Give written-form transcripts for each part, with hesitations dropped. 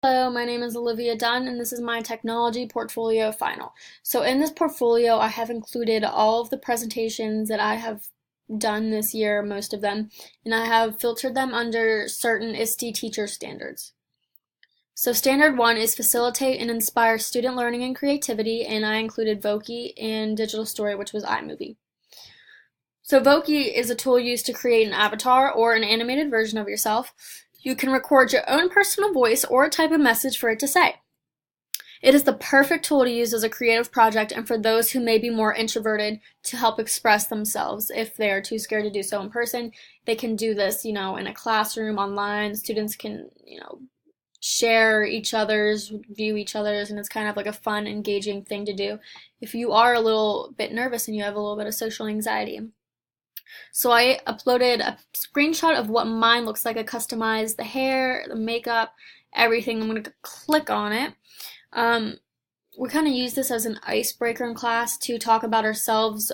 Hello, my name is Olivia Dunn, and this is my technology portfolio final. So in this portfolio, I have included all of the presentations that I have done this year, most of them, and I have filtered them under certain ISTE teacher standards. So standard 1 is facilitate and inspire student learning and creativity, and I included Voki and Digital Story, which was iMovie. So Voki is a tool used to create an avatar or an animated version of yourself. You can record your own personal voice or type a message for it to say. It is the perfect tool to use as a creative project and for those who may be more introverted to help express themselves. If they are too scared to do so in person, they can do this, in a classroom, online. Students can, share each other's, view each other's, and it's kind of like a fun, engaging thing to do if you are a little bit nervous and you have a little bit of social anxiety. So I uploaded a screenshot of what mine looks like. I customized the hair, the makeup, everything. I'm going to click on it. We kind of use this as an icebreaker in class to talk about ourselves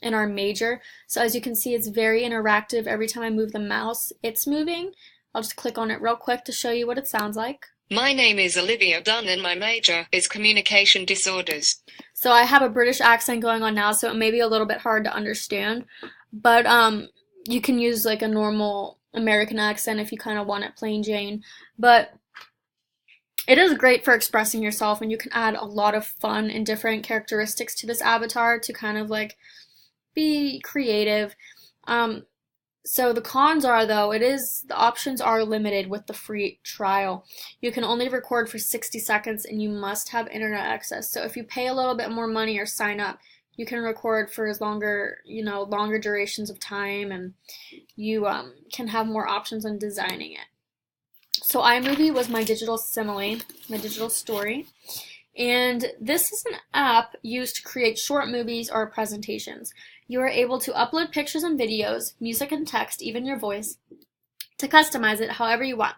in our major. So as you can see, it's very interactive. Every time I move the mouse, it's moving. I'll just click on it real quick to show you what it sounds like. My name is Olivia Dunn and my major is communication disorders. So I have a British accent going on now, so it may be a little bit hard to understand. But you can use like a normal American accent if you kind of want it plain Jane. But it is great for expressing yourself, and you can add a lot of fun and different characteristics to this avatar to kind of like be creative. So the cons are, though, the options are limited with the free trial. You can only record for 60 seconds and you must have internet access. So if you pay a little bit more money or sign up, you can record for as longer durations of time, and you can have more options on designing it. So iMovie was my digital simile, my digital story. And this is an app used to create short movies or presentations. You are able to upload pictures and videos, music and text, even your voice, to customize it however you want.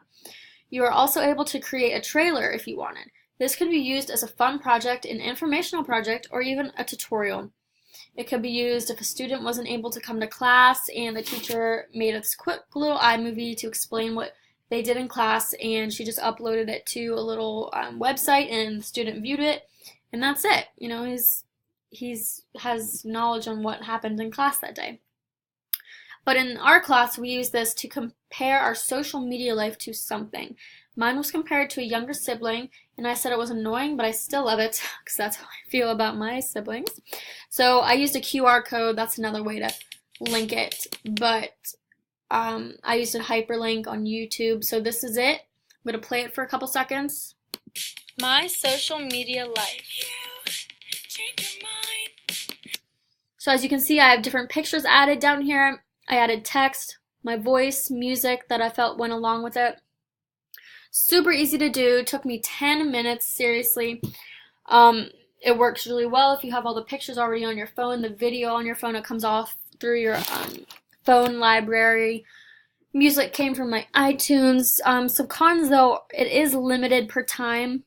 You are also able to create a trailer if you wanted. This could be used as a fun project, an informational project, or even a tutorial. It could be used if a student wasn't able to come to class and the teacher made this quick little iMovie to explain what they did in class, and she just uploaded it to a little website and the student viewed it, and that's it. He has knowledge on what happened in class that day. But in our class, we use this to compare our social media life to something. Mine was compared to a younger sibling, and I said it was annoying, but I still love it because that's how I feel about my siblings. So I used a QR code. That's another way to link it. But I used a hyperlink on YouTube. So this is it. I'm going to play it for a couple seconds. My social media life. So as you can see, I have different pictures added down here. I added text, my voice, music that I felt went along with it. Super easy to do. It took me 10 minutes, seriously. It works really well if you have all the pictures already on your phone, the video on your phone. It comes off through your phone library. Music came from my iTunes. Some cons, though, it is limited per time.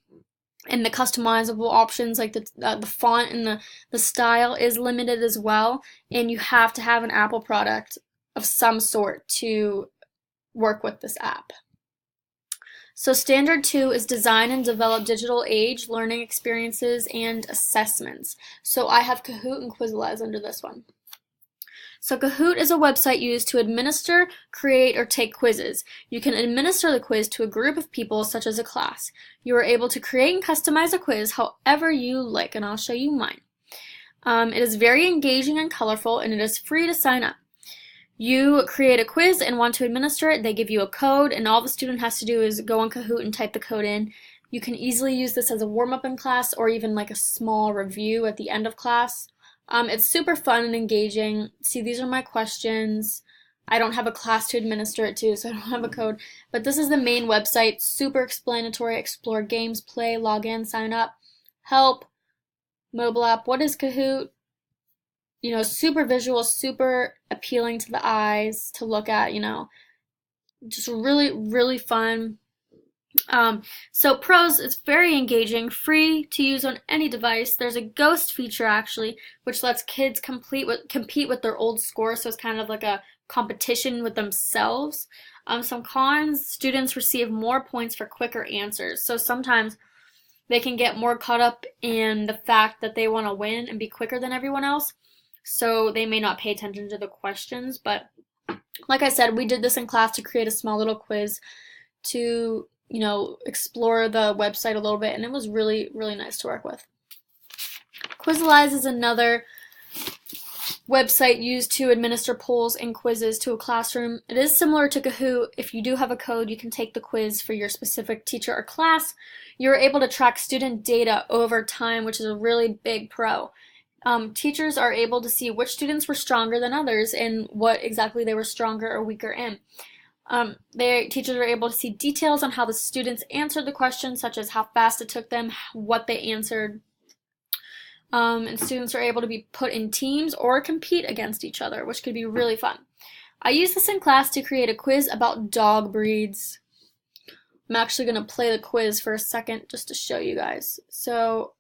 And the customizable options, like the font and the style, is limited as well. And you have to have an Apple product of some sort to work with this app. So standard 2 is design and develop digital age learning experiences and assessments. So I have Kahoot and Quizlet under this one. So Kahoot is a website used to administer, create, or take quizzes. You can administer the quiz to a group of people, such as a class. You are able to create and customize a quiz however you like, and I'll show you mine. It is very engaging and colorful, and it is free to sign up. You create a quiz and want to administer it. They give you a code, and all the student has to do is go on Kahoot and type the code in. You can easily use this as a warm-up in class or even like a small review at the end of class. It's super fun and engaging. See, these are my questions. I don't have a class to administer it to, so I don't have a code. But this is the main website. Super explanatory. Explore games, play, log in, sign up, help, mobile app. What is Kahoot? Super visual, super appealing to the eyes to look at, just really, really fun. So pros, it's very engaging, free to use on any device. There's a ghost feature actually, which lets kids compete with their old score, so it's kind of like a competition with themselves. Some cons: students receive more points for quicker answers. So sometimes they can get more caught up in the fact that they want to win and be quicker than everyone else. So they may not pay attention to the questions. But like I said, we did this in class to create a small little quiz to, explore the website a little bit, and it was really, really nice to work with. Quizalize is another website used to administer polls and quizzes to a classroom. It is similar to Kahoot. If you do have a code, you can take the quiz for your specific teacher or class. You're able to track student data over time, which is a really big pro. Teachers are able to see which students were stronger than others and what exactly they were stronger or weaker in. Teachers are able to see details on how the students answered the questions, such as how fast it took them, what they answered. And students are able to be put in teams or compete against each other, which could be really fun. I used this in class to create a quiz about dog breeds. I'm actually going to play the quiz for a second just to show you guys. So,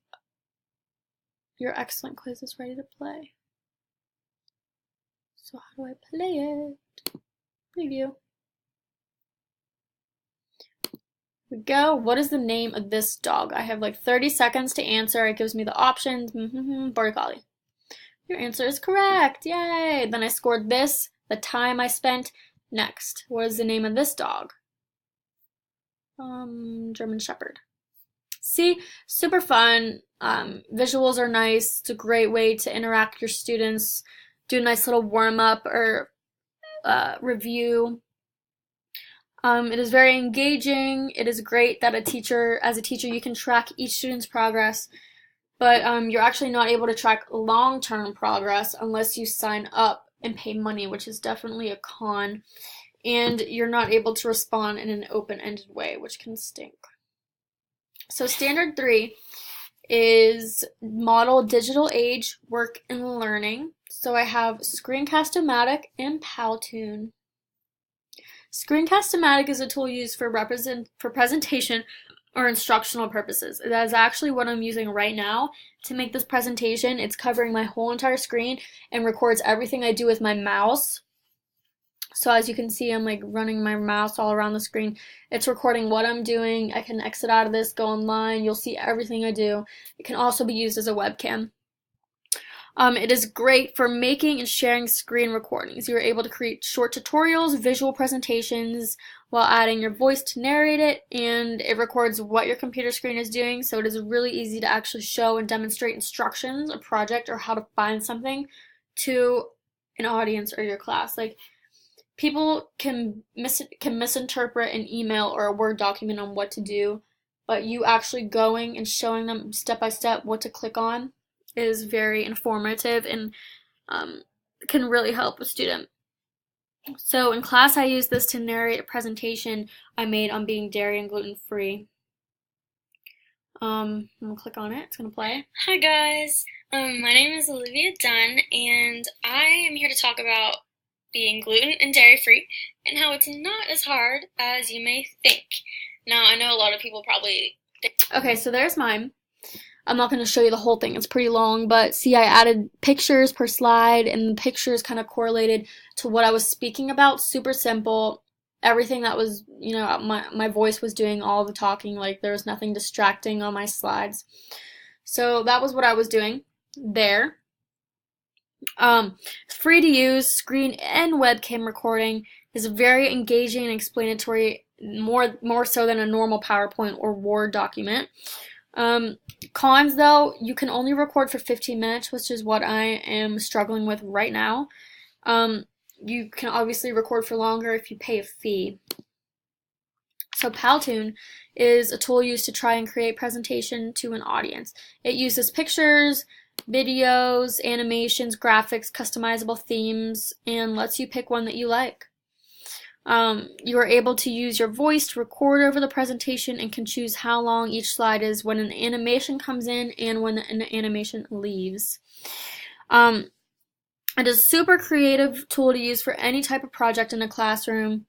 your excellent quiz is ready to play. So how do I play it? Preview. We go. What is the name of this dog? I have like 30 seconds to answer. It gives me the options. Border Collie. Your answer is correct. Yay! Then I scored this, the time I spent. Next. What is the name of this dog? German Shepherd. See? Super fun. Visuals are nice. It's a great way to interact with your students. Do a nice little warm-up or review. It is very engaging. It is great that as a teacher, you can track each student's progress, but you're actually not able to track long-term progress unless you sign up and pay money, which is definitely a con, and you're not able to respond in an open-ended way, which can stink. So standard 3 is model digital age work and learning. So I have Screencast-O-Matic and Powtoon. Screencast-O-Matic is a tool used for presentation or instructional purposes. That is actually what I'm using right now to make this presentation. It's covering my whole entire screen and records everything I do with my mouse. So as you can see, I'm like running my mouse all around the screen. It's recording what I'm doing. I can exit out of this, go online. You'll see everything I do. It can also be used as a webcam. It is great for making and sharing screen recordings. You're able to create short tutorials, visual presentations, while adding your voice to narrate it, and it records what your computer screen is doing, so it is really easy to actually show and demonstrate instructions, a project, or how to find something to an audience or your class. Like, people can misinterpret an email or a Word document on what to do, but you actually going and showing them step by step what to click on is very informative and can really help a student. So in class, I use this to narrate a presentation I made on being dairy and gluten free. I'm gonna click on it. It's gonna play. Hi guys, my name is Olivia Dunn, and I am here to talk about being gluten and dairy free and how it's not as hard as you may think. Now, I know a lot of people probably think. Okay, so there's mine. I'm not going to show you the whole thing. It's pretty long, but see, I added pictures per slide, and the pictures kind of correlated to what I was speaking about. Super simple. Everything that was, my voice was doing all the talking. Like, there was nothing distracting on my slides. So that was what I was doing there. Free to use screen and webcam recording is very engaging and explanatory, more so than a normal PowerPoint or Word document. Cons, though, you can only record for 15 minutes, which is what I am struggling with right now. You can obviously record for longer if you pay a fee. So Powtoon is a tool used to try and create presentation to an audience. It uses pictures, videos, animations, graphics, customizable themes, and lets you pick one that you like. You are able to use your voice to record over the presentation and can choose how long each slide is when an animation comes in and when an animation leaves. It is a super creative tool to use for any type of project in a classroom.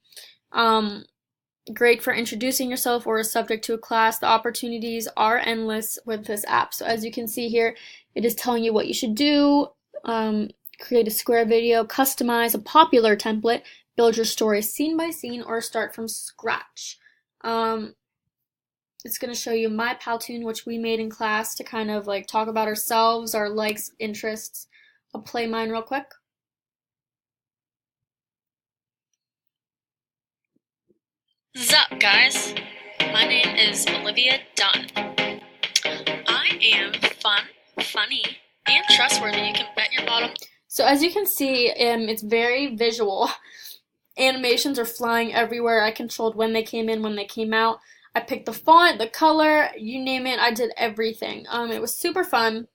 Great for introducing yourself or a subject to a class. The opportunities are endless with this app. So as you can see here, it is telling you what you should do, create a square video, customize a popular template, build your story scene by scene, or start from scratch. It's going to show you my Powtoon, which we made in class to kind of like talk about ourselves, our likes, interests. I'll play mine real quick. Sup, guys? My name is Olivia Dunn. I am fun, funny, and trustworthy. You can bet your bottom. So as you can see, it's very visual. Animations are flying everywhere. I controlled when they came in, when they came out. I picked the font, the color, you name it. I did everything. It was super fun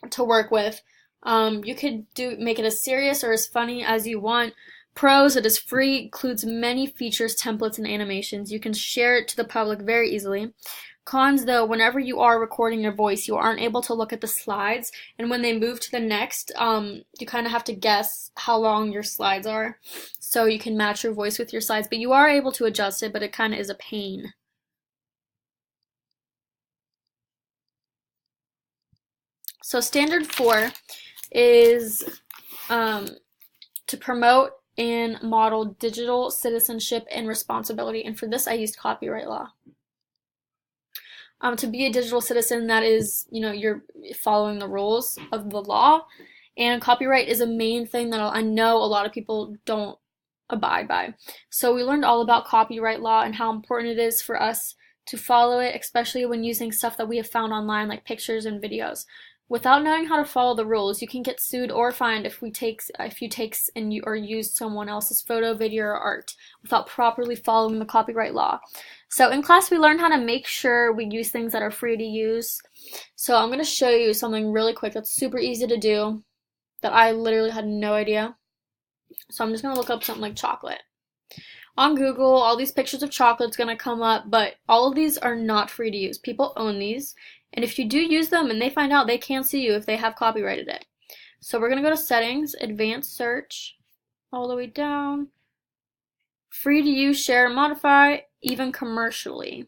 to work with. You could make it as serious or as funny as you want. Pros, it is free, includes many features, templates, and animations. You can share it to the public very easily. Cons, though, whenever you are recording your voice, you aren't able to look at the slides, and when they move to the next, you kind of have to guess how long your slides are, so you can match your voice with your slides, but you are able to adjust it, but it kind of is a pain. So standard 4 is to promote and model digital citizenship and responsibility, and for this I used copyright law. To be a digital citizen, that is, you're following the rules of the law, and copyright is a main thing that I know a lot of people don't abide by. So we learned all about copyright law and how important it is for us to follow it, especially when using stuff that we have found online like pictures and videos. Without knowing how to follow the rules, you can get sued or fined if you take or use someone else's photo, video, or art without properly following the copyright law. So in class, we learned how to make sure we use things that are free to use. So I'm going to show you something really quick that's super easy to do that I literally had no idea. So I'm just going to look up something like chocolate. On Google, all these pictures of chocolate's going to come up, but all of these are not free to use. People own these. And if you do use them and they find out, they can't sue you if they have copyrighted it. So we're going to go to Settings, Advanced Search, all the way down. Free to use, share, modify, even commercially.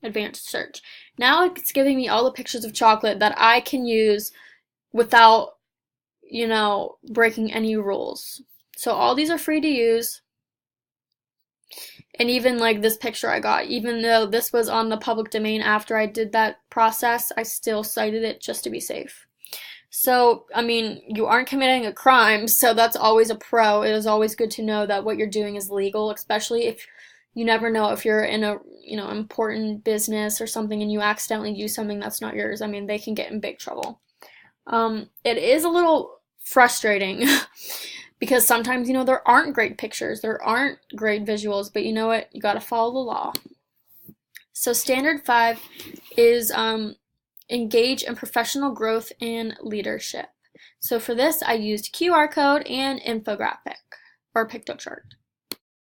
Advanced Search. Now it's giving me all the pictures of chocolate that I can use without, breaking any rules. So all these are free to use. And even like this picture I got, even though this was on the public domain after I did that process, I still cited it just to be safe. So, you aren't committing a crime, so that's always a pro. It is always good to know that what you're doing is legal, especially if you never know if you're in a, important business or something and you accidentally use something that's not yours. They can get in big trouble. It is a little frustrating because sometimes, there aren't great pictures, there aren't great visuals, but you know what? You gotta follow the law. So standard 5 is engage in professional growth and leadership. So for this, I used QR code and infographic or pictochart.